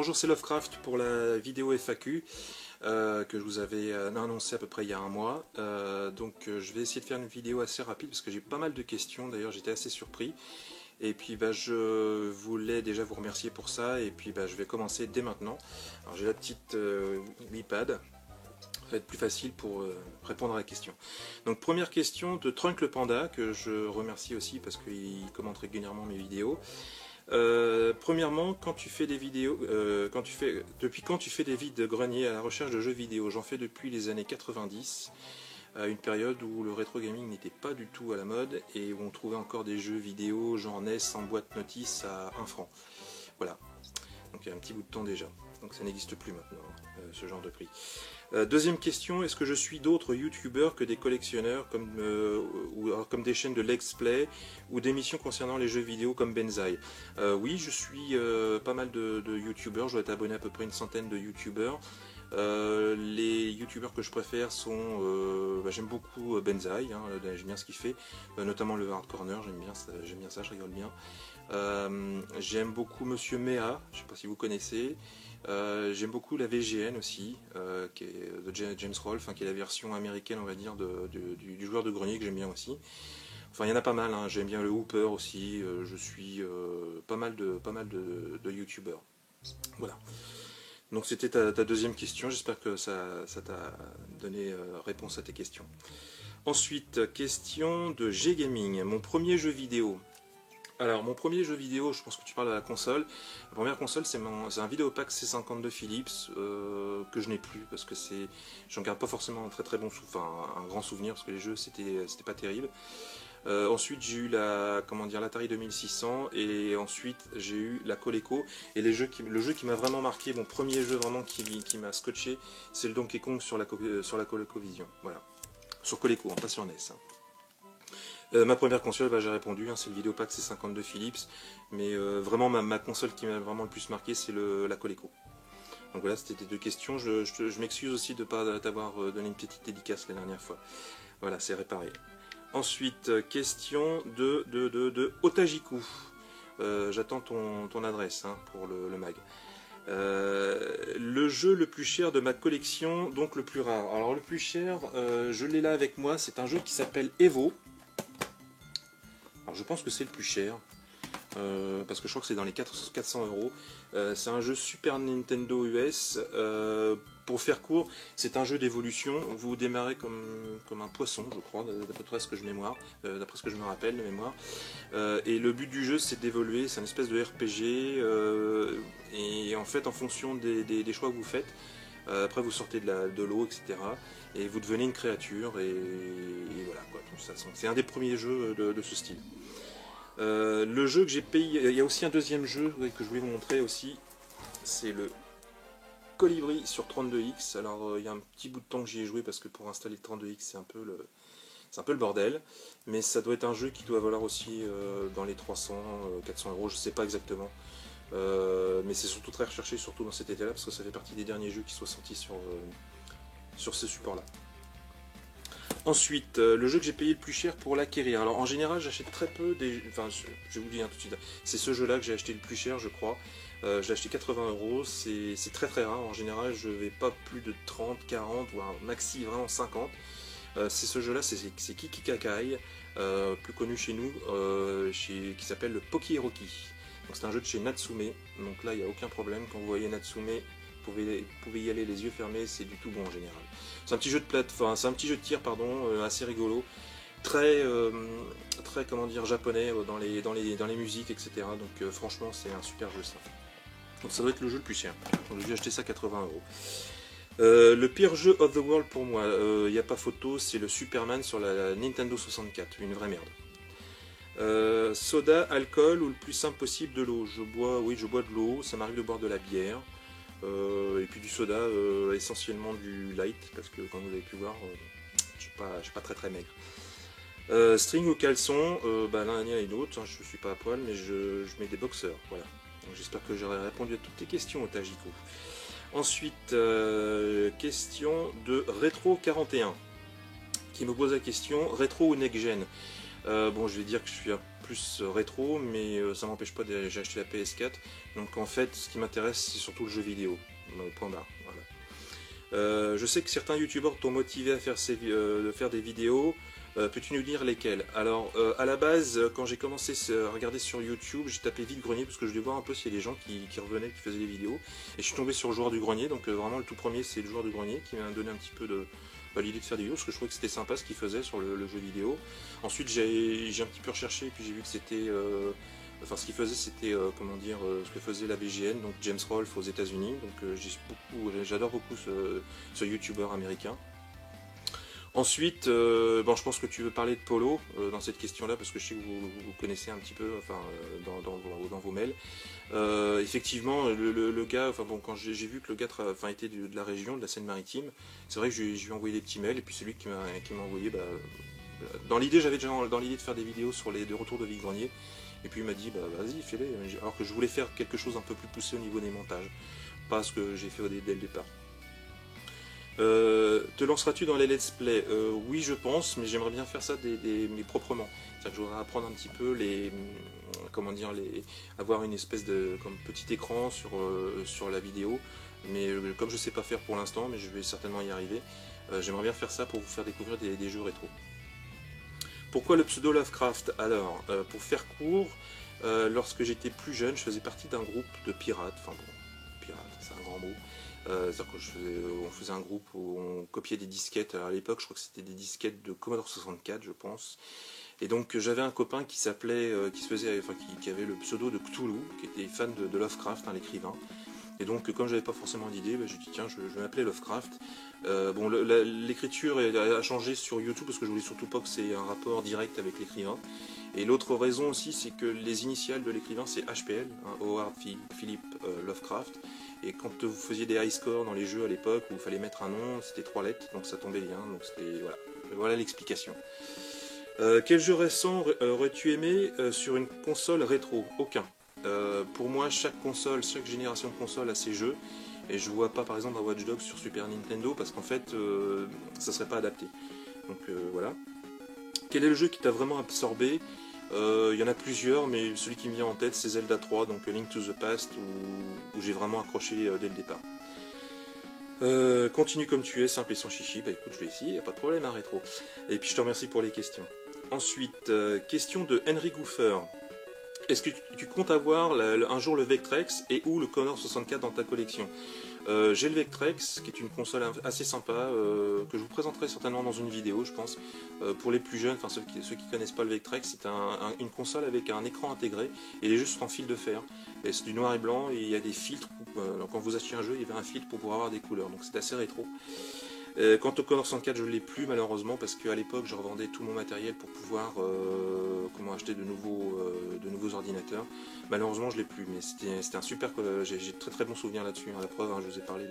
bonjour, c'est Lovecraft pour la vidéo FAQ que je vous avais annoncé à peu près il y a un mois. Je vais essayer de faire une vidéo assez rapide parce que j'ai pas mal de questions, d'ailleurs j'étais assez surpris. Et puis je voulais déjà vous remercier pour ça et puis je vais commencer dès maintenant. Alors j'ai la petite iPad. Ça va être plus facile pour répondre à la question. Donc première question de Trunk le Panda, que je remercie aussi parce qu'il commente régulièrement mes vidéos. Premièrement, quand tu fais des vidéos, depuis quand tu fais des vides-greniers à la recherche de jeux vidéo? J'en fais depuis les années 90, à une période où le rétro gaming n'était pas du tout à la mode et où on trouvait encore des jeux vidéo genre NES en boîte notice à 1 franc. Voilà, donc il y a un petit bout de temps déjà. Donc ça n'existe plus maintenant, ce genre de prix. Deuxième question, est-ce que je suis d'autres youtubeurs que des collectionneurs comme des chaînes de let's play ou d'émissions concernant les jeux vidéo comme Benzaï? Oui, je suis pas mal de youtubeurs, je dois être abonné à peu près une centaine de youtubeurs. Les youtubeurs que je préfère sont, j'aime beaucoup Benzaï, hein, j'aime bien ce qu'il fait, notamment le Hard Corner, j'aime bien ça, je rigole bien. J'aime beaucoup Monsieur Mea, je ne sais pas si vous connaissez. J'aime beaucoup la VGN aussi, qui est de James Rolfe, qui est la version américaine, on va dire, du joueur de grenier, que j'aime bien aussi. Enfin, il y en a pas mal, hein. J'aime bien le Hooper aussi, je suis pas mal de youtubeurs. Voilà. Donc c'était ta deuxième question, j'espère que ça t'a donné réponse à tes questions. Ensuite, question de G-Gaming, mon premier jeu vidéo. Alors mon premier jeu vidéo, je pense que tu parles de la console. La première console c'est un Videopack C52 Philips que je n'ai plus parce que j'en garde pas forcément un très bon un grand souvenir parce que les jeux c'était pas terrible. Ensuite j'ai eu l'Atari 2600 et ensuite j'ai eu la Coleco et le jeu qui m'a vraiment marqué, mon premier jeu vraiment qui m'a scotché, c'est le Donkey Kong sur la ColecoVision. Voilà, sur Coleco, pas sur NES. Hein. Ma première console, j'ai répondu, hein, c'est le Videopack C52 Philips, mais vraiment ma console qui m'a vraiment le plus marqué, c'est la Coleco. Donc voilà, c'était tes deux questions. Je m'excuse aussi de ne pas t'avoir donné une petite dédicace la dernière fois. Voilà, c'est réparé. Ensuite, question de Otajiku. J'attends ton adresse hein, pour le mag. Le jeu le plus cher de ma collection, donc le plus rare. Alors le plus cher, je l'ai là avec moi, c'est un jeu qui s'appelle Evo. Alors je pense que c'est le plus cher, parce que je crois que c'est dans les 400 €. C'est un jeu Super Nintendo US. Pour faire court, c'est un jeu d'évolution. Vous démarrez comme un poisson, je crois, d'après ce que je me rappelle de mémoire. Et le but du jeu, c'est d'évoluer. C'est une espèce de RPG. Et en fait, en fonction des choix que vous faites, après vous sortez de l'eau, etc. Et vous devenez une créature. Et voilà quoi. C'est un des premiers jeux de ce style. Le jeu que j'ai payé, il y a aussi un deuxième jeu que je voulais vous montrer aussi, c'est le Colibri sur 32X. Alors il y a un petit bout de temps que j'y ai joué parce que pour installer le 32X c'est un peu le bordel, mais ça doit être un jeu qui doit valoir aussi dans les 300-400 €, je sais pas exactement, mais c'est surtout très recherché, surtout dans cet été là, parce que ça fait partie des derniers jeux qui soient sortis sur ce support là. Ensuite, le jeu que j'ai payé le plus cher pour l'acquérir. Alors en général, j'achète très peu enfin, je vais vous dire tout de suite. C'est ce jeu-là que j'ai acheté le plus cher, je crois. J'ai acheté 80 €. C'est très rare. En général, je vais pas plus de 30, 40, voire maxi vraiment 50. C'est ce jeu-là, c'est Kiki Kakai, plus connu chez nous, qui s'appelle le Poki-Roki. Donc c'est un jeu de chez Natsume. Donc là, il n'y a aucun problème. Quand vous voyez Natsume, vous pouvez y aller les yeux fermés, c'est du tout bon en général. C'est un petit jeu de tir, assez rigolo, très comment dire, japonais dans les musiques, etc. Donc franchement, c'est un super jeu ça. Donc ça doit être le jeu le plus cher. Donc j'ai acheté ça 80 €. Le pire jeu of the world pour moi, il n'y a pas photo, c'est le Superman sur la Nintendo 64, une vraie merde. Soda, alcool ou le plus simple possible de l'eau. Je bois de l'eau, ça m'arrive de boire de la bière. Et puis du soda, essentiellement du light, parce que comme vous avez pu voir, je suis pas très maigre. String ou caleçon, l'un et l'autre, hein, je suis pas à poil, mais je mets des boxeurs, voilà. J'espère que j'aurai répondu à toutes tes questions, Otajiku. Ensuite, question de Retro41, qui me pose la question, rétro ou next-gen? Bon, je vais dire que je suis un plus rétro, mais ça m'empêche pas j'ai acheté la PS4. Donc en fait, ce qui m'intéresse, c'est surtout le jeu vidéo. Point barre. Voilà. Je sais que certains youtubeurs t'ont motivé à faire, de faire des vidéos. Peux-tu nous dire lesquels? Alors, à la base, quand j'ai commencé à regarder sur YouTube, j'ai tapé vide grenier parce que je voulais voir un peu s'il y a des gens qui revenaient, qui faisaient des vidéos. Et je suis tombé sur le joueur du grenier, donc vraiment le tout premier, c'est le joueur du grenier qui m'a donné un petit peu de l'idée de faire des vidéos parce que je trouvais que c'était sympa ce qu'il faisait sur le jeu vidéo. Ensuite, j'ai un petit peu recherché et puis j'ai vu que c'était. Enfin, ce qu'il faisait, c'était comment dire, ce que faisait la BGN, donc James Rolfe aux États-Unis. Donc, j'adore beaucoup ce YouTuber américain. Ensuite, bon, je pense que tu veux parler de Polo dans cette question-là, parce que je sais que vous connaissez un petit peu, enfin, dans vos mails. Effectivement, le gars, enfin bon, quand j'ai vu que le gars était de la région, de la Seine-Maritime, c'est vrai que je lui ai envoyé des petits mails, et puis c'est lui qui m'a envoyé. Bah, dans l'idée, j'avais déjà dans l'idée de faire des vidéos sur les retours de Vide-Grenier, et puis il m'a dit, bah vas-y, fais-les. Alors que je voulais faire quelque chose un peu plus poussé au niveau des montages, pas ce que j'ai fait dès le départ. Te lanceras-tu dans les let's play? Oui, je pense, mais j'aimerais bien faire ça mais proprement. C'est-à-dire que je voudrais apprendre un petit peu comment dire, avoir une espèce de comme petit écran sur la vidéo. Mais comme je sais pas faire pour l'instant, mais je vais certainement y arriver, j'aimerais bien faire ça pour vous faire découvrir des jeux rétro. Pourquoi le pseudo Lovecraft? Alors, pour faire court, lorsque j'étais plus jeune, je faisais partie d'un groupe de pirates. Enfin bon, pirates, c'est un grand mot. C'est-à-dire on faisait un groupe où on copiait des disquettes. Alors, à l'époque, je crois que c'était des disquettes de Commodore 64, je pense. Et donc j'avais un copain qui s'appelait, qui avait le pseudo de Cthulhu, qui était fan de Lovecraft, hein, l'écrivain. Et donc, comme j'avais pas forcément d'idée, bah, j'ai dit tiens, je vais m'appeler Lovecraft. Bon, l'écriture a changé sur YouTube parce que je voulais surtout pas que c'est un rapport direct avec l'écrivain. Et l'autre raison aussi, c'est que les initiales de l'écrivain, c'est HPL, hein, Howard Philip Lovecraft. Et quand vous faisiez des high scores dans les jeux à l'époque où il fallait mettre un nom, c'était 3 lettres, donc ça tombait bien. Donc c'était voilà, voilà l'explication. Quel jeu récent aurais-tu aimé sur une console rétro? Aucun. Pour moi, chaque console, chaque génération de console a ses jeux. Et je vois pas par exemple un Watch Dogs sur Super Nintendo parce qu'en fait, ça serait pas adapté. Donc voilà. Quel est le jeu qui t'a vraiment absorbé? Il y en a plusieurs, mais celui qui me vient en tête, c'est Zelda 3, donc Link to the Past, où j'ai vraiment accroché dès le départ. Continue comme tu es, simple et sans chichi. Bah écoute, je vais ici, y a pas de problème, hein, rétro. Et puis je te remercie pour les questions. Ensuite, question de Henry Gouffer. Est-ce que tu comptes avoir un jour le Vectrex et ou le Commodore 64 dans ta collection? J'ai le Vectrex, qui est une console assez sympa, que je vous présenterai certainement dans une vidéo, je pense. Pour les plus jeunes, enfin ceux qui connaissent pas le Vectrex, c'est une console avec un écran intégré, et les jeux sont en fil de fer. Et c'est du noir et blanc, et il y a des filtres. Donc quand vous achetez un jeu, il y avait un filtre pour pouvoir avoir des couleurs, donc c'est assez rétro. Quant au Commodore 64, je ne l'ai plus malheureusement parce qu'à l'époque je revendais tout mon matériel pour pouvoir acheter de nouveaux ordinateurs. Malheureusement je ne l'ai plus, mais c'était un super. J'ai très très bons souvenirs là-dessus. Hein, la preuve, hein, je vous ai parlé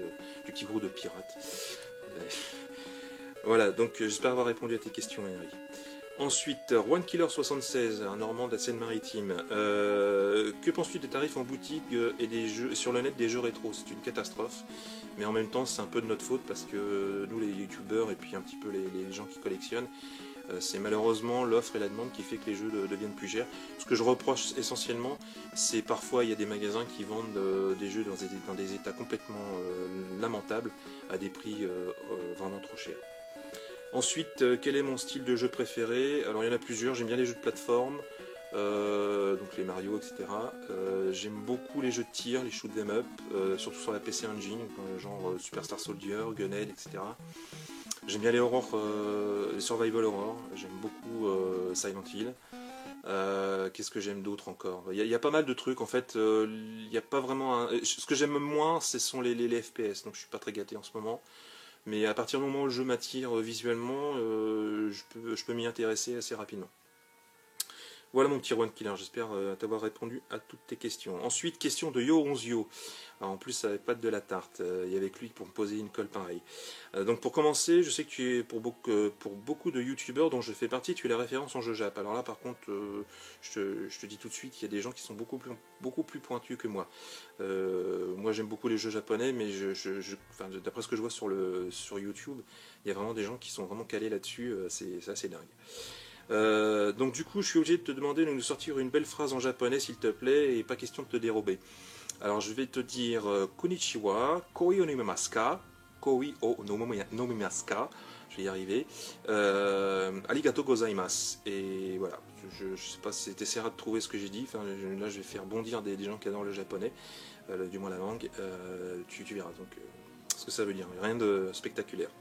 du petit groupe de pirates. Voilà, donc j'espère avoir répondu à tes questions, Henry. Ensuite, One Killer 76, un Normand de la Seine-Maritime. Que penses-tu des tarifs en boutique et des jeux sur le net des jeux rétro? C'est une catastrophe, mais en même temps c'est un peu de notre faute parce que nous les youtubeurs et puis un petit peu les gens qui collectionnent, c'est malheureusement l'offre et la demande qui fait que les jeux deviennent plus chers. Ce que je reproche essentiellement, c'est parfois il y a des magasins qui vendent des jeux dans des états complètement lamentables à des prix vraiment trop chers. Ensuite, quel est mon style de jeu préféré? Alors il y en a plusieurs, j'aime bien les jeux de plateforme, donc les Mario, etc. J'aime beaucoup les jeux de tir, les shoot 'em up, surtout sur la PC Engine, genre Superstar Soldier, Gunhead, etc. J'aime bien les horrors, les survival horror, j'aime beaucoup Silent Hill. Qu'est-ce que j'aime d'autre encore? Il y a pas mal de trucs en fait. Il n'y a pas vraiment ce que j'aime moins, ce sont les FPS, donc je suis pas très gâté en ce moment. Mais à partir du moment où le jeu m'attire visuellement, je peux m'y intéresser assez rapidement. Voilà mon petit One Killer, j'espère t'avoir répondu à toutes tes questions. Ensuite, question de Yo11Yo. En plus, ça n'avait pas de la tarte, il y avait que lui pour me poser une colle pareille. Donc pour commencer, je sais que tu es pour beaucoup de youtubeurs dont je fais partie, tu es la référence en jeu Jap. Alors là par contre, je te dis tout de suite, il y a des gens qui sont beaucoup plus pointus que moi. Moi j'aime beaucoup les jeux japonais, mais d'après ce que je vois sur YouTube, il y a vraiment des gens qui sont vraiment calés là-dessus, c'est assez dingue. Donc du coup, je suis obligé de te demander de nous sortir une belle phrase en japonais, s'il te plaît, et pas question de te dérober. Alors je vais te dire Konnichiwa, koi o nomimasu ka, koi o nomimasu ka, je vais y arriver, arigato gozaimasu. Et voilà, je sais pas si tu essaieras de trouver ce que j'ai dit, enfin, là je vais faire bondir des gens qui adorent le japonais, du moins la langue, tu verras donc ce que ça veut dire, rien de spectaculaire.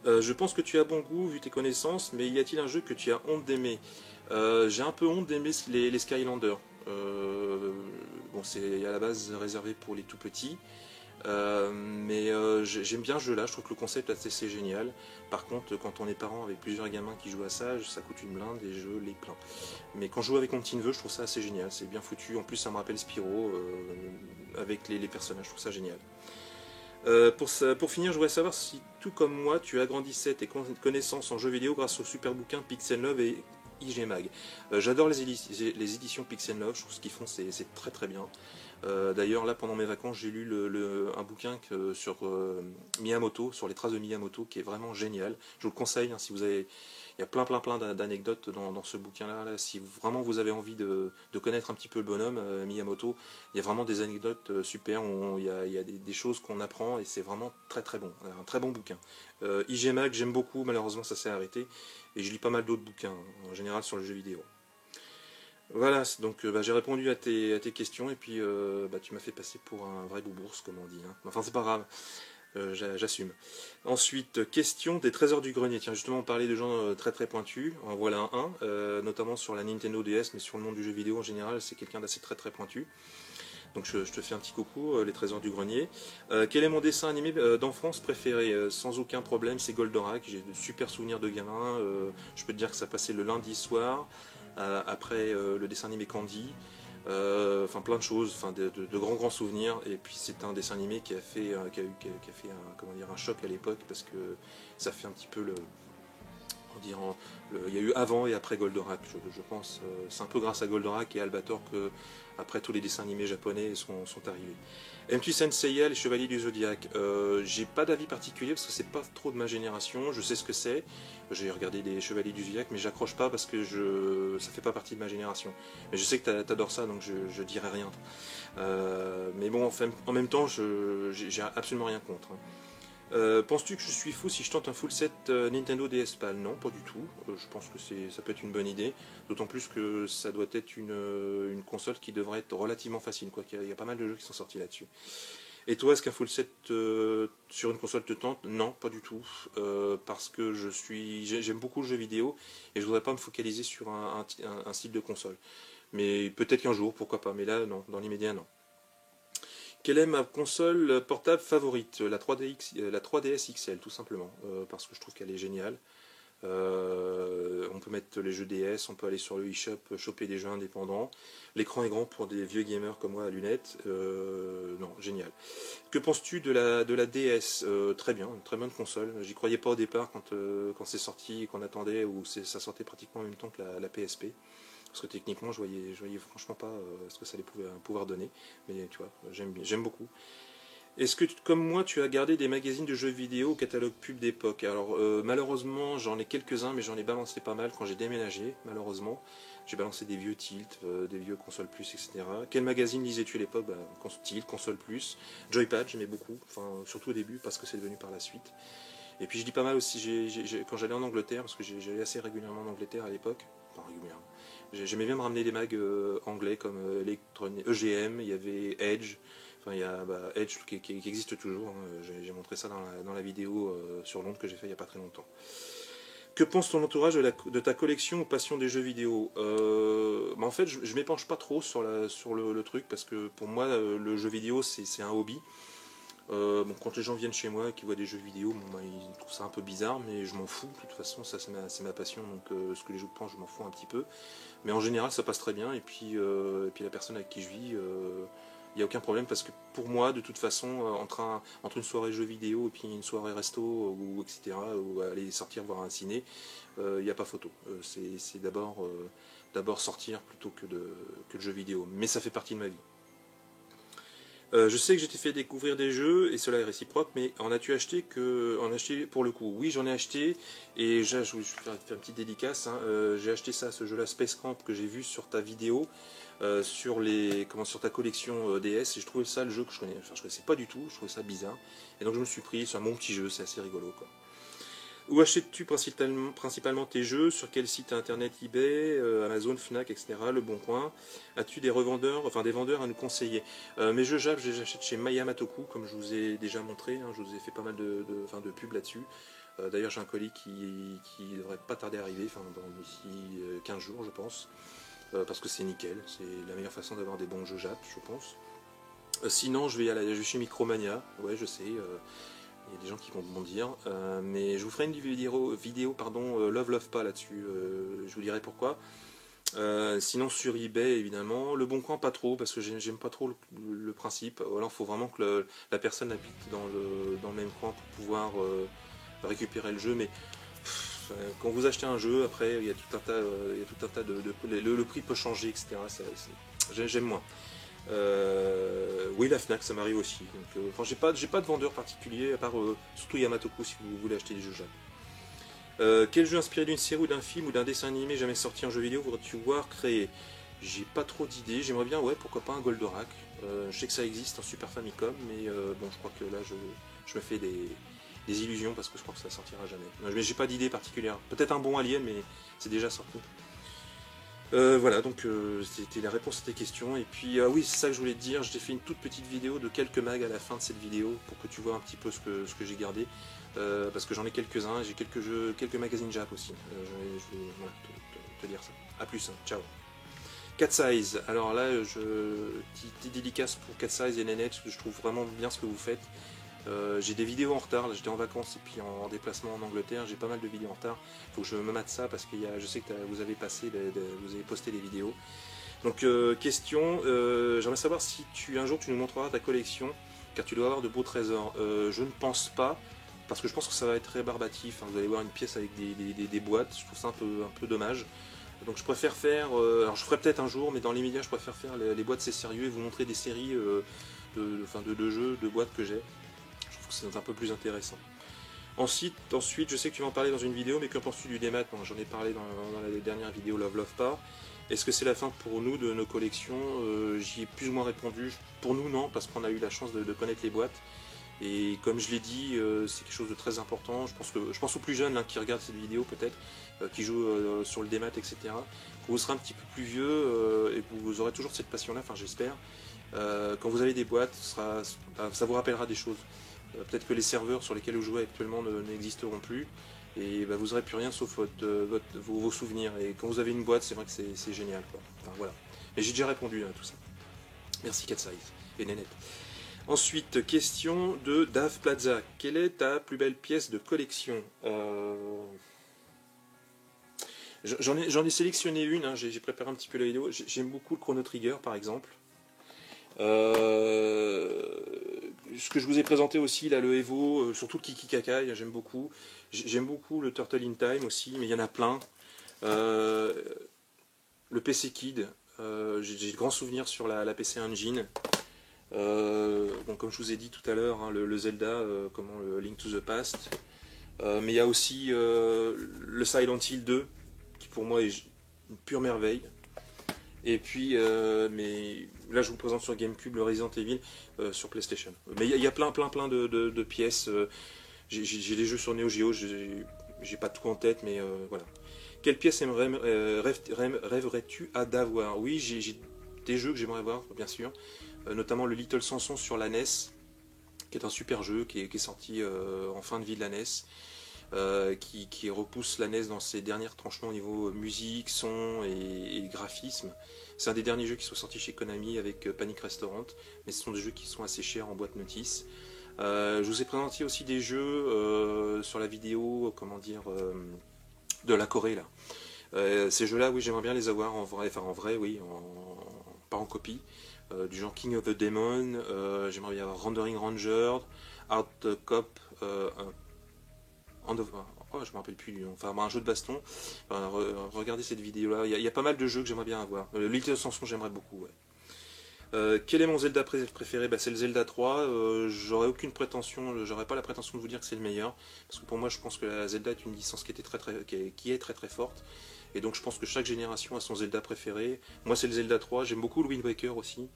Je pense que tu as bon goût vu tes connaissances, mais y a-t-il un jeu que tu as honte d'aimer? J'ai un peu honte d'aimer les Skylanders. Bon, c'est à la base réservé pour les tout petits, mais j'aime bien ce jeu-là. Je trouve que le concept est assez génial. Par contre, quand on est parent avec plusieurs gamins qui jouent à ça, ça coûte une blinde et je les plains. Mais quand je joue avec mon petit neveu, je trouve ça assez génial. C'est bien foutu. En plus, ça me rappelle Spyro avec les personnages. Je trouve ça génial. Pour finir, je voudrais savoir si, tout comme moi, tu agrandissais tes connaissances en jeux vidéo grâce aux super bouquins Pixel Love et IG Mag. J'adore les éditions Pixel Love, je trouve ce qu'ils font c'est très très bien. D'ailleurs là pendant mes vacances j'ai lu un bouquin sur Miyamoto, sur les traces de Miyamoto, qui est vraiment génial. Je vous le conseille, hein, si vous avez... Il y a plein d'anecdotes dans ce bouquin là. Si vraiment vous avez envie de connaître un petit peu le bonhomme Miyamoto, il y a vraiment des anecdotes super, il y a des choses qu'on apprend et c'est vraiment très très bon. Un très bon bouquin. IG Mag j'aime beaucoup, malheureusement ça s'est arrêté. Et je lis pas mal d'autres bouquins, en général sur le jeu vidéo. Voilà, donc j'ai répondu à tes questions et puis tu m'as fait passer pour un vrai boubours, comme on dit. Hein. Enfin, c'est pas grave, j'assume. Ensuite, question des trésors du grenier. Tiens, justement, on parlait de gens très très pointus. En voilà un, notamment sur la Nintendo DS, mais sur le monde du jeu vidéo en général, c'est quelqu'un d'assez très très pointu. Donc je te fais un petit coucou, les trésors du grenier. Quel est mon dessin animé d'enfance préféré? Sans aucun problème, c'est Goldorak. J'ai de super souvenirs de gamin. Je peux te dire que ça passait le lundi soir, après le dessin animé Candy. Enfin plein de choses, enfin de grands souvenirs. Et puis c'est un dessin animé qui a fait, comment dire, un choc à l'époque, parce que ça fait un petit peu il y a eu avant et après Goldorak, je pense. C'est un peu grâce à Goldorak et Albator que après tous les dessins animés japonais sont arrivés. Aimes-tu Saint Seiya, les Chevaliers du Zodiaque? J'ai pas d'avis particulier parce que c'est pas trop de ma génération. Je sais ce que c'est. J'ai regardé les Chevaliers du Zodiaque, mais j'accroche pas parce que ça fait pas partie de ma génération. Mais je sais que t'adores ça, donc je dirais rien. Mais bon, en même temps, j'ai absolument rien contre. Hein. Penses-tu que je suis fou si je tente un full set Nintendo DS PAL? Non, pas du tout. Je pense que ça peut être une bonne idée. D'autant plus que ça doit être une console qui devrait être relativement facile. Il y a pas mal de jeux qui sont sortis là-dessus. Et toi, est-ce qu'un full set sur une console te tente? Non, pas du tout. Parce que j'aime beaucoup le jeu vidéo et je voudrais pas me focaliser sur un style de console. Mais peut-être qu'un jour, pourquoi pas. Mais là, non. Dans l'immédiat, non. Quelle est ma console portable favorite? La 3DS XL, tout simplement, parce que je trouve qu'elle est géniale. On peut mettre les jeux DS, on peut aller sur le eShop, choper des jeux indépendants. L'écran est grand pour des vieux gamers comme moi à lunettes. Non, génial. Que penses-tu de la DS? Très bien, une très bonne console. J'y croyais pas au départ quand c'est sorti, qu'on attendait, ou ça sortait pratiquement en même temps que la PSP. Parce que techniquement, je voyais franchement pas ce que ça allait pouvoir donner. Mais tu vois, j'aime beaucoup. Est-ce que, comme moi, tu as gardé des magazines de jeux vidéo au catalogue pub d'époque? Alors, malheureusement, j'en ai quelques-uns, mais j'en ai balancé pas mal quand j'ai déménagé, malheureusement. J'ai balancé des vieux Tilt, des vieux Console Plus, etc. Quel magazine lisais-tu à l'époque? Tilt, Console Plus, Joypad, j'aimais beaucoup, enfin, surtout au début, parce que c'est devenu par la suite. Et puis je lis pas mal aussi, quand j'allais en Angleterre, parce que j'allais assez régulièrement en Angleterre à l'époque, enfin régulièrement. J'aimais bien me ramener des mags anglais comme EGM, il y avait Edge, enfin il y a Edge qui existe toujours, hein. J'ai montré ça dans la vidéo sur Londres que j'ai fait il n'y a pas très longtemps. Que pense ton entourage de ta collection ou passion des jeux vidéo? En fait, je m'épanche pas trop sur le truc, parce que pour moi, le jeu vidéo c'est un hobby. Quand les gens viennent chez moi et qu'ils voient des jeux vidéo, ils trouvent ça un peu bizarre, mais je m'en fous. De toute façon, ça c'est ma passion, donc ce que les autres pensent, je m'en fous un petit peu. Mais en général, ça passe très bien. Et puis la personne avec qui je vis, il n'y a aucun problème, parce que pour moi, de toute façon, entre une soirée jeux vidéo et puis une soirée resto, ou etc., ou aller sortir voir un ciné, il n'y a pas photo. C'est d'abord sortir plutôt que le jeu vidéo. Mais ça fait partie de ma vie. Je sais que j'ai fait découvrir des jeux, et cela est réciproque, mais en as-tu acheté pour le coup? Oui, j'en ai acheté, et je vais faire une petite dédicace, hein. J'ai acheté ça, ce jeu-là, Space Camp, que j'ai vu sur ta vidéo, sur ta collection DS, et je trouvais ça le jeu que je connaissais pas du tout, je trouvais ça bizarre, et donc je me suis pris, c'est un bon petit jeu, c'est assez rigolo, quoi. Où achètes-tu principalement tes jeux? Sur quel site internet? eBay, Amazon, Fnac, etc. Le Bon Coin. As-tu des revendeurs, enfin des vendeurs à nous conseiller? Mes jeux Jap, je les achète chez Maya Matoku, comme je vous ai déjà montré, hein, je vous ai fait pas mal de pubs là-dessus. D'ailleurs, j'ai un colis qui devrait pas tarder à arriver, enfin d'ici 15 jours, je pense. Parce que c'est nickel, c'est la meilleure façon d'avoir des bons jeux Jap, je pense. Sinon, je vais chez Micromania, ouais, je sais. Il y a des gens qui vont bondir, mais je vous ferai une vidéo Love Love pas là-dessus, je vous dirai pourquoi. Sinon sur eBay évidemment, le Bon Coin pas trop, parce que j'aime pas trop le principe. Alors il faut vraiment que la personne habite dans le même coin pour pouvoir récupérer le jeu, mais quand vous achetez un jeu, après il y a tout un tas le prix peut changer, etc. J'aime moins. Oui, la Fnac, ça m'arrive aussi. Donc, j'ai pas de vendeur particulier, à part surtout Yamatoku si vous voulez acheter des jeux Jap. Quel jeu inspiré d'une série ou d'un film ou d'un dessin animé jamais sorti en jeu vidéo voudrais-tu voir créer? J'ai pas trop d'idées. J'aimerais bien, ouais, pourquoi pas un Goldorak. Je sais que ça existe en Super Famicom, mais bon, je crois que là, je me fais des illusions parce que je crois que ça sortira jamais. Mais j'ai pas d'idée particulière. Peut-être un bon Alien, mais c'est déjà sorti. Voilà, donc c'était la réponse à tes questions. Et puis, oui, c'est ça que je voulais te dire. Je t'ai fait une toute petite vidéo de quelques mags à la fin de cette vidéo pour que tu vois un petit peu ce que j'ai gardé. Parce que j'en ai quelques-uns, j'ai quelques magazines Jap aussi. Je vais voilà, te dire ça. A plus, hein. Ciao. Cat Size, alors là, petite dédicace pour Cat Size et Nénette, parce que je trouve vraiment bien ce que vous faites. J'ai des vidéos en retard, là j'étais en vacances et puis en déplacement en Angleterre, j'ai pas mal de vidéos en retard. Il faut que je me mate ça parce que je sais que vous avez posté des vidéos. Donc question, j'aimerais savoir si un jour tu nous montreras ta collection, car tu dois avoir de beaux trésors. Je ne pense pas, parce que je pense que ça va être rébarbatif, hein. Vous allez voir une pièce avec des boîtes, je trouve ça un peu dommage. Donc je préfère faire, alors je ferai peut-être un jour, mais dans l'immédiat je préfère faire les boîtes c'est sérieux et vous montrer des séries de jeux, de boîtes que j'ai. C'est un peu plus intéressant. Ensuite, je sais que tu vas en parler dans une vidéo, mais que penses-tu du démat? J'en ai parlé dans la dernière vidéo Love Love Pas. Est-ce que c'est la fin pour nous de nos collections? J'y ai plus ou moins répondu. Pour nous, non, parce qu'on a eu la chance de connaître les boîtes. Et comme je l'ai dit, c'est quelque chose de très important. Je pense aux plus jeunes qui regardent cette vidéo peut-être, qui jouent sur le démat, etc. Quand vous serez un petit peu plus vieux et que vous aurez toujours cette passion-là, enfin j'espère, quand vous avez des boîtes, ça vous rappellera des choses. Peut-être que les serveurs sur lesquels vous jouez actuellement n'existeront plus et vous n'aurez plus rien sauf vos souvenirs. Et quand vous avez une boîte, c'est vrai que c'est génial, quoi. Enfin, voilà. Et j'ai déjà répondu à tout ça. Merci Cat Size et Nénette. Ensuite, question de Dave Plaza. Quelle est ta plus belle pièce de collection? J'en ai sélectionné une, hein, j'ai préparé un petit peu la vidéo. J'aime beaucoup le Chrono Trigger par exemple. Ce que je vous ai présenté aussi, là, le Evo, surtout le Kiki Kakai, j'aime beaucoup. J'aime beaucoup le Turtle in Time aussi, mais il y en a plein. Le PC Kid, j'ai de grands souvenirs sur la PC Engine. Bon, comme je vous ai dit tout à l'heure, hein, le Zelda, le Link to the Past. Mais il y a aussi le Silent Hill 2, qui pour moi est une pure merveille. Et puis, mais là je vous présente sur GameCube le Resident Evil sur PlayStation. Mais il y a plein de pièces. J'ai des jeux sur Neo Geo, j'ai pas tout en tête, mais voilà. Quelle pièce rêverais-tu d'avoir? Oui, j'ai des jeux que j'aimerais avoir, bien sûr. Notamment le Little Samson sur la NES, qui est un super jeu, qui est sorti en fin de vie de la NES. Qui repousse la NES dans ses derniers tranchements au niveau musique, son et graphisme. C'est un des derniers jeux qui sont sortis chez Konami avec Panic Restaurant, mais ce sont des jeux qui sont assez chers en boîte notice. Je vous ai présenté aussi des jeux sur la vidéo, de la Corée là. Ces jeux-là, oui, j'aimerais bien les avoir en vrai, oui, pas en copie. Du genre King of the Demon, j'aimerais bien avoir Rendering Ranger, Art Cop, je me rappelle plus du nom. Enfin, un jeu de baston. Regardez cette vidéo là. Il y a pas mal de jeux que j'aimerais bien avoir. Le Little Samson, j'aimerais beaucoup. Ouais. Quel est mon Zelda préféré? Bah, c'est le Zelda 3. J'aurais aucune prétention, j'aurais pas la prétention de vous dire que c'est le meilleur, parce que pour moi je pense que la Zelda est une licence qui, était qui est très très forte, et donc je pense que chaque génération a son Zelda préféré. Moi c'est le Zelda 3, j'aime beaucoup le Wind Waker aussi,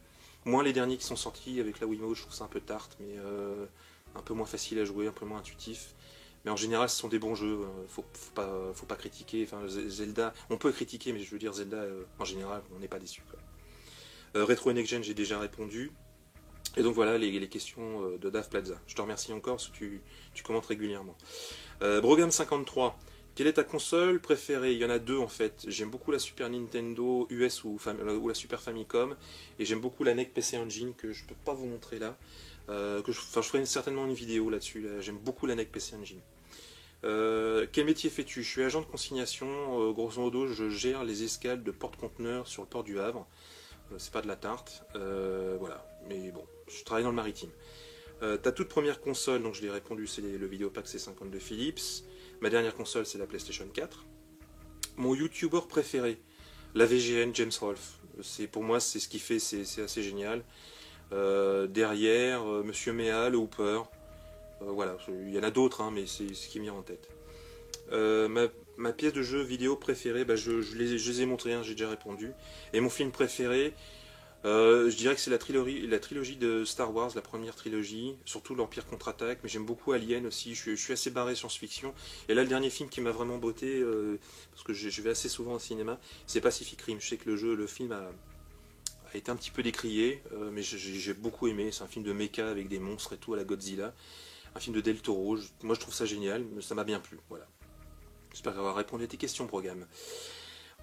moins les derniers qui sont sortis avec la Wiimote, je trouve ça un peu tarte, mais un peu moins facile à jouer, un peu moins intuitif. Mais en général, ce sont des bons jeux, faut pas critiquer. Enfin, Zelda, on peut critiquer, mais je veux dire, Zelda, en général, on n'est pas déçu. Rétro et Next Gen, j'ai déjà répondu. Et donc voilà les questions de Dave Plaza. Je te remercie encore parce que tu commentes régulièrement. Brogam53, quelle est ta console préférée? Il y en a deux en fait. J'aime beaucoup la Super Nintendo US ou la Super Famicom. Et j'aime beaucoup la NEC PC Engine que je peux pas vous montrer là. Je ferai certainement une vidéo là-dessus. Là. J'aime beaucoup la NEC PC Engine. Quel métier fais-tu? Je suis agent de consignation. Grosso modo, je gère les escales de porte-conteneurs sur le port du Havre. C'est pas de la tarte, voilà. Mais bon, je travaille dans le maritime. Ta toute première console, donc je l'ai répondu, c'est le Videopack C52 Philips. Ma dernière console, c'est la PlayStation 4. Mon YouTuber préféré, la VGN James Rolfe. Pour moi, c'est ce qu'il fait, c'est assez génial. Derrière, Monsieur Méa, le Hooper. Voilà, il y en a d'autres, hein, mais c'est ce qui me vient en tête. Ma pièce de jeu vidéo préférée, bah, je les ai montrés, hein, j'ai déjà répondu. Et mon film préféré, je dirais que c'est la trilogie de Star Wars, la première trilogie, surtout l'Empire contre-attaque, mais j'aime beaucoup Alien aussi, je suis assez barré science-fiction. Et là, le dernier film qui m'a vraiment botté, parce que je vais assez souvent au cinéma, c'est Pacific Rim. Je sais que le film a été un petit peu décrié, mais j'ai beaucoup aimé. C'est un film de mecha avec des monstres et tout à la Godzilla. Un film de Del Toro, moi je trouve ça génial, ça m'a bien plu, voilà. J'espère avoir répondu à tes questions, programme.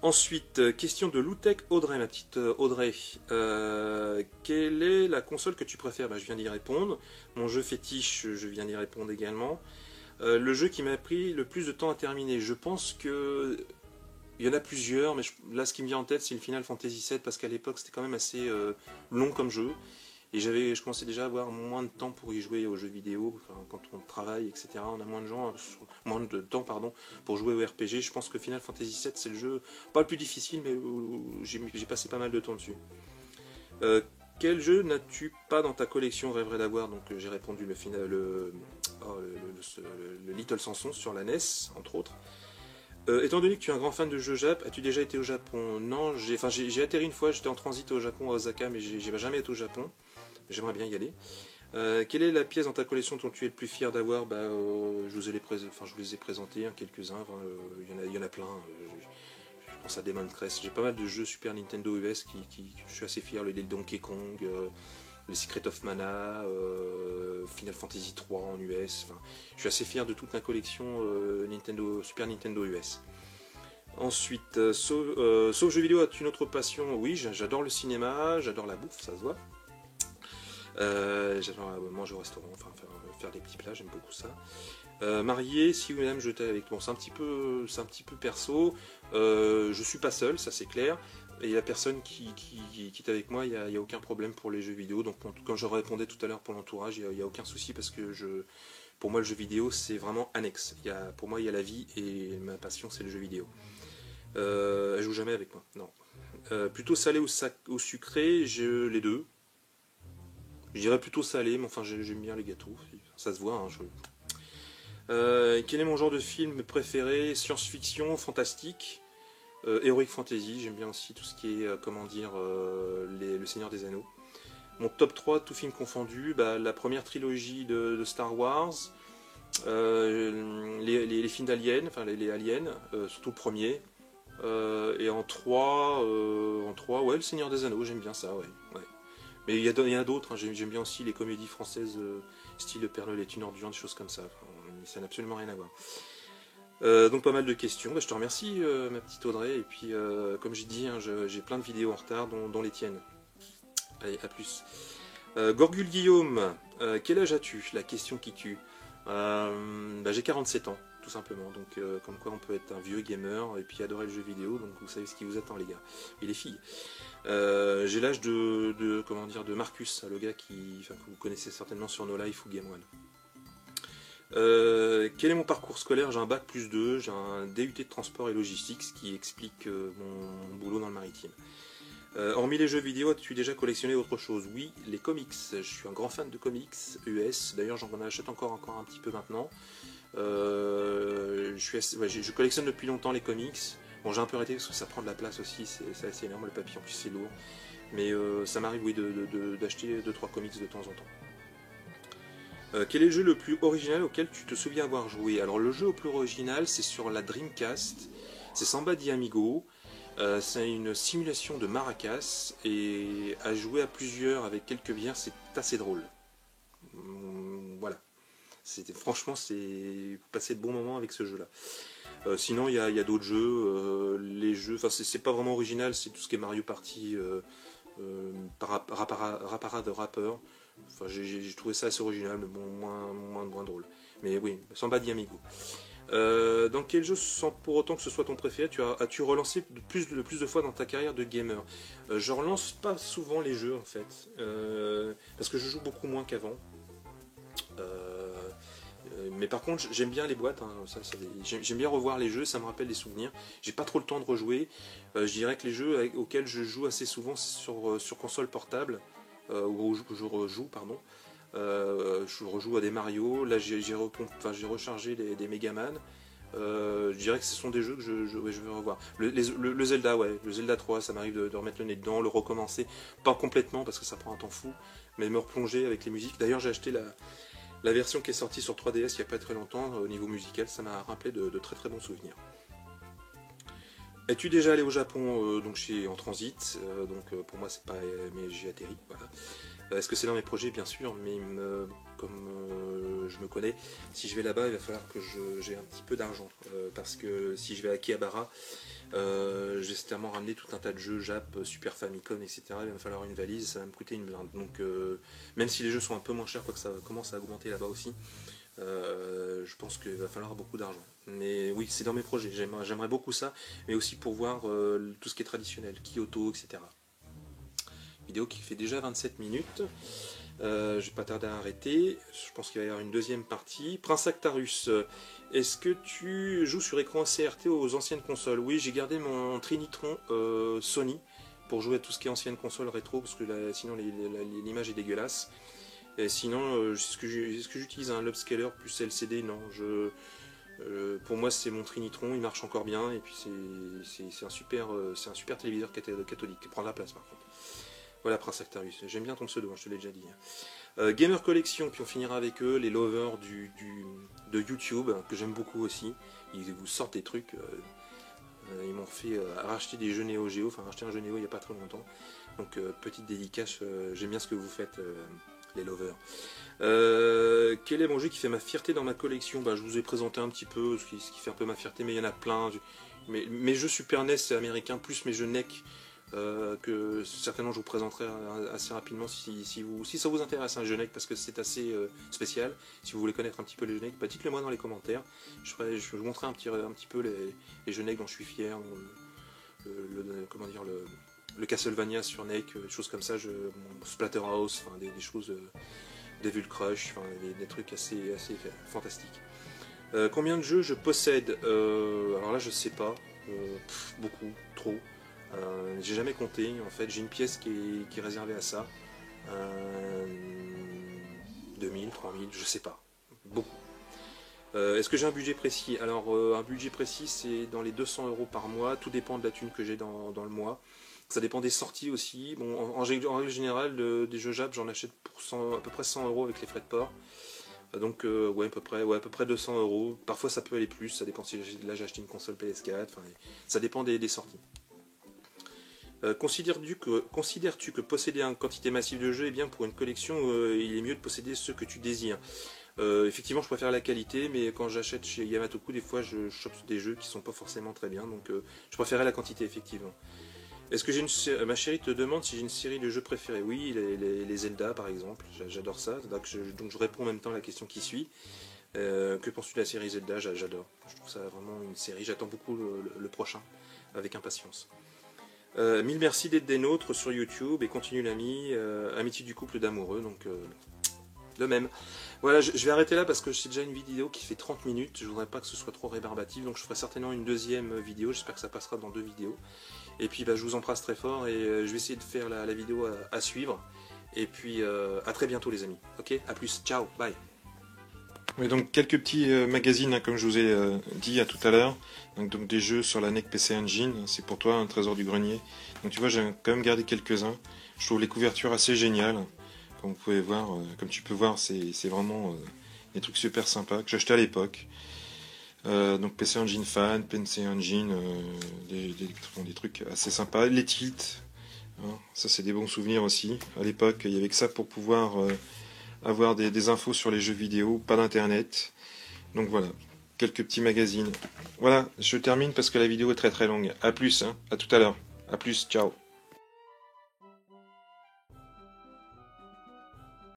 Ensuite, question de Loutech Audrey, ma petite Audrey. Quelle est la console que tu préfères? Bah, je viens d'y répondre. Mon jeu fétiche, je viens d'y répondre également. Le jeu qui m'a pris le plus de temps à terminer, je pense que il y en a plusieurs, mais là ce qui me vient en tête c'est le Final Fantasy VII, parce qu'à l'époque c'était quand même assez long comme jeu. Et je commençais déjà à avoir moins de temps pour y jouer aux jeux vidéo. Enfin, quand on travaille, etc., on a moins de temps pour jouer au RPG. Je pense que Final Fantasy VII, c'est le jeu, pas le plus difficile, mais où j'ai passé pas mal de temps dessus. Quel jeu n'as-tu pas dans ta collection, rêverais d'avoir? Donc j'ai répondu le Little Samson sur la NES, entre autres. Étant donné que tu es un grand fan de jeux Jap, as-tu déjà été au Japon? Non, j'ai atterri une fois, j'étais en transit au Japon, à Osaka, mais j'ai jamais été au Japon. J'aimerais bien y aller. Quelle est la pièce dans ta collection dont tu es le plus fier d'avoir? Je vous les ai présentés, hein, quelques-uns. Il y en a plein. Je pense à Demon Crest. J'ai pas mal de jeux Super Nintendo US je suis assez fier. Le Donkey Kong, le Secret of Mana, Final Fantasy 3 en US. Enfin, je suis assez fier de toute ma collection Super Nintendo US. Ensuite, sauf jeux vidéo, as-tu une autre passion? Oui, j'adore le cinéma, j'adore la bouffe, ça se voit. J'adore manger au restaurant, enfin faire des petits plats, j'aime beaucoup ça. Marié, si vous-même jeter avec. Bon, c'est un petit peu perso. Je suis pas seul, ça c'est clair. Et la personne qui est avec moi, il n'y a aucun problème pour les jeux vidéo. Donc quand je répondais tout à l'heure pour l'entourage, il n'y a aucun souci, parce que pour moi le jeu vidéo c'est vraiment annexe. Pour moi il y a la vie et ma passion c'est le jeu vidéo. Elle joue jamais avec moi, non. Plutôt salé ou sucré, les deux. Je dirais plutôt salé, mais enfin j'aime bien les gâteaux, ça se voit. Hein, quel est mon genre de film préféré? Science-fiction, fantastique, Heroic Fantasy, j'aime bien aussi tout ce qui est, le Seigneur des Anneaux. Mon top 3, tout film confondu, la première trilogie de Star Wars, les films d'Alien, enfin les Aliens, surtout le premier, et en 3, ouais, le Seigneur des Anneaux, j'aime bien ça, ouais. Mais il y en a d'autres, hein. J'aime bien aussi les comédies françaises, style Le Père Noël est une ordure, des choses comme ça. Enfin, ça n'a absolument rien à voir. Donc pas mal de questions. Je te remercie, ma petite Audrey. Et puis, comme j'ai dit, hein, j'ai plein de vidéos en retard, dont les tiennes. Allez, à plus. Gorgule Guillaume, quel âge as-tu? La question qui tue. J'ai 47 ans, tout simplement. Donc, comme quoi on peut être un vieux gamer et puis adorer le jeu vidéo. Donc, vous savez ce qui vous attend, les gars et les filles. J'ai l'âge de Marcus, le gars que vous connaissez certainement sur No Life ou Game One. Quel est mon parcours scolaire? J'ai un bac +2, j'ai un DUT de transport et logistique, ce qui explique mon boulot dans le maritime. Hormis les jeux vidéo, as-tu déjà collectionné autre chose? Oui, les comics. Je suis un grand fan de comics US. D'ailleurs, j'en achète encore un petit peu maintenant. Je collectionne depuis longtemps les comics. Bon, j'ai un peu arrêté parce que ça prend de la place aussi. C'est assez énorme le papier, en plus c'est lourd. Mais ça m'arrive, oui, d'acheter 2-3 comics de temps en temps. Quel est le jeu le plus original auquel tu te souviens avoir joué? Alors le jeu le plus original, c'est sur la Dreamcast, c'est Samba de Amigo. C'est une simulation de maracas et à jouer à plusieurs avec quelques bières, c'est assez drôle. Voilà. Franchement, c'est passer de bons moments avec ce jeu-là. Sinon, il y a d'autres jeux. Les jeux, enfin, c'est pas vraiment original, c'est tout ce qui est Mario Party, Rapara de rappeur. Enfin, j'ai trouvé ça assez original, mais bon, moins drôle. Mais oui, Samba di Amigo. Dans quel jeu, sans pour autant que ce soit ton préféré, as-tu relancé le plus de fois dans ta carrière de gamer? Je relance pas souvent les jeux en fait, parce que je joue beaucoup moins qu'avant. Mais par contre, j'aime bien les boîtes, hein, j'aime bien revoir les jeux, ça me rappelle des souvenirs. J'ai pas trop le temps de rejouer. Je dirais que les jeux auxquels je joue assez souvent sur console portable, où je rejoue, pardon. Je rejoue à des Mario, là j'ai rechargé des Megaman. Je dirais que ce sont des jeux que je vais revoir. Le Zelda, ouais, le Zelda 3, ça m'arrive de remettre le nez dedans, le recommencer, pas complètement parce que ça prend un temps fou, mais me replonger avec les musiques. D'ailleurs, j'ai acheté la version qui est sortie sur 3DS il n'y a pas très longtemps. Au niveau musical, ça m'a rappelé de très très bons souvenirs. Es-tu déjà allé au Japon? Donc je suis en transit, donc pour moi c'est pas, mais j'ai atterri, voilà. Est-ce que c'est dans mes projets? Bien sûr, mais comme je me connais, si je vais là-bas, il va falloir que j'ai un petit peu d'argent. Parce que si je vais à Akihabara, j'ai certainement ramené tout un tas de jeux Jap, Super Famicom, etc. Il va me falloir une valise, ça va me coûter une blinde. Donc même si les jeux sont un peu moins chers, quoique ça commence à augmenter là-bas aussi, je pense qu'il va falloir beaucoup d'argent. Mais oui, c'est dans mes projets, j'aimerais beaucoup ça, mais aussi pour voir tout ce qui est traditionnel, Kyoto, etc. Vidéo qui fait déjà 27 minutes. Je vais pas tarder à arrêter. Je pense qu'il va y avoir une deuxième partie. Prince Actarus, est-ce que tu joues sur écran CRT aux anciennes consoles? Oui, j'ai gardé mon Trinitron Sony pour jouer à tout ce qui est ancienne console rétro, parce que sinon l'image est dégueulasse. Et sinon, est-ce que j'utilise un upscaler plus LCD? Non, pour moi c'est mon Trinitron, il marche encore bien, et puis c'est un super téléviseur cathodique, qui prend de la place par contre. Voilà, Prince Actarus, j'aime bien ton pseudo, je te l'ai déjà dit. Gamer Collection, puis on finira avec eux, les lovers de YouTube, que j'aime beaucoup aussi. Ils vous sortent des trucs, ils m'ont fait racheter des jeux Neo Geo, enfin racheter un jeu Neo il n'y a pas très longtemps. Donc petite dédicace, j'aime bien ce que vous faites, les lovers. Quel est mon jeu qui fait ma fierté dans ma collection? Je vous ai présenté un petit peu ce qui fait un peu ma fierté, mais il y en a plein. Mes jeux Super NES c'est américain, plus mes jeux NEC. Que certainement je vous présenterai assez rapidement si ça vous intéresse un jeu NEC, parce que c'est assez spécial. Si vous voulez connaître un petit peu les jeux NEC, dites-le moi dans les commentaires. Je vous montrerai un petit peu les jeux NEC dont je suis fier, comment dire, le Castlevania sur NEC, des choses comme ça, Splatterhouse, enfin, des choses, Devil Crush, enfin, des trucs assez fantastiques. Combien de jeux je possède? Alors là je sais pas, beaucoup, trop. J'ai jamais compté, en fait, j'ai une pièce qui est réservée à ça. 2000, 3000, je sais pas. Beaucoup. Est-ce que j'ai un budget précis? Alors, un budget précis, c'est dans les 200 € par mois. Tout dépend de la thune que j'ai dans le mois. Ça dépend des sorties aussi. Bon, en règle générale, des jeux Jap, j'en achète pour à peu près 100 € avec les frais de port. Donc, ouais, à peu près 200 €. Parfois, ça peut aller plus. Ça dépend si là j'ai acheté une console PS4. Enfin, ça dépend des sorties. Considères-tu que posséder une quantité massive de jeux est bien pour une collection? Il est mieux de posséder ceux que tu désires. Effectivement, je préfère la qualité, mais quand j'achète chez Yamatoku, des fois je chope des jeux qui sont pas forcément très bien, donc je préférais la quantité, effectivement. Est-ce que ma chérie te demande si j'ai une série de jeux préférés? Oui, les Zelda par exemple, j'adore ça, donc je réponds en même temps à la question qui suit. Que penses-tu de la série Zelda? J'adore, je trouve ça vraiment une série, j'attends beaucoup le prochain, avec impatience. Mille merci d'être des nôtres sur YouTube et continue l'ami, amitié du couple d'amoureux, donc de même. Voilà, je vais arrêter là parce que c'est déjà une vidéo qui fait 30 minutes, je voudrais pas que ce soit trop rébarbatif, donc je ferai certainement une deuxième vidéo, j'espère que ça passera dans 2 vidéos. Et puis je vous embrasse très fort et je vais essayer de faire la vidéo à suivre. Et puis à très bientôt les amis. Ok, à plus, ciao, bye. Oui, donc quelques petits magazines, hein, comme je vous ai dit à tout à l'heure. Donc des jeux sur la NEC PC Engine, c'est pour toi un trésor du grenier. Donc tu vois, j'ai quand même gardé quelques-uns. Je trouve les couvertures assez géniales. Comme vous pouvez voir, comme tu peux voir, c'est vraiment des trucs super sympas que j'achetais à l'époque. Donc PC Engine Fan, PC Engine, des trucs assez sympas. Les tilts, hein, ça c'est des bons souvenirs aussi. À l'époque, il y avait que ça pour pouvoir avoir des infos sur les jeux vidéo, pas d'internet. Donc voilà, quelques petits magazines. Voilà, je termine parce que la vidéo est très très longue. A plus, hein, à tout à l'heure. A plus, ciao.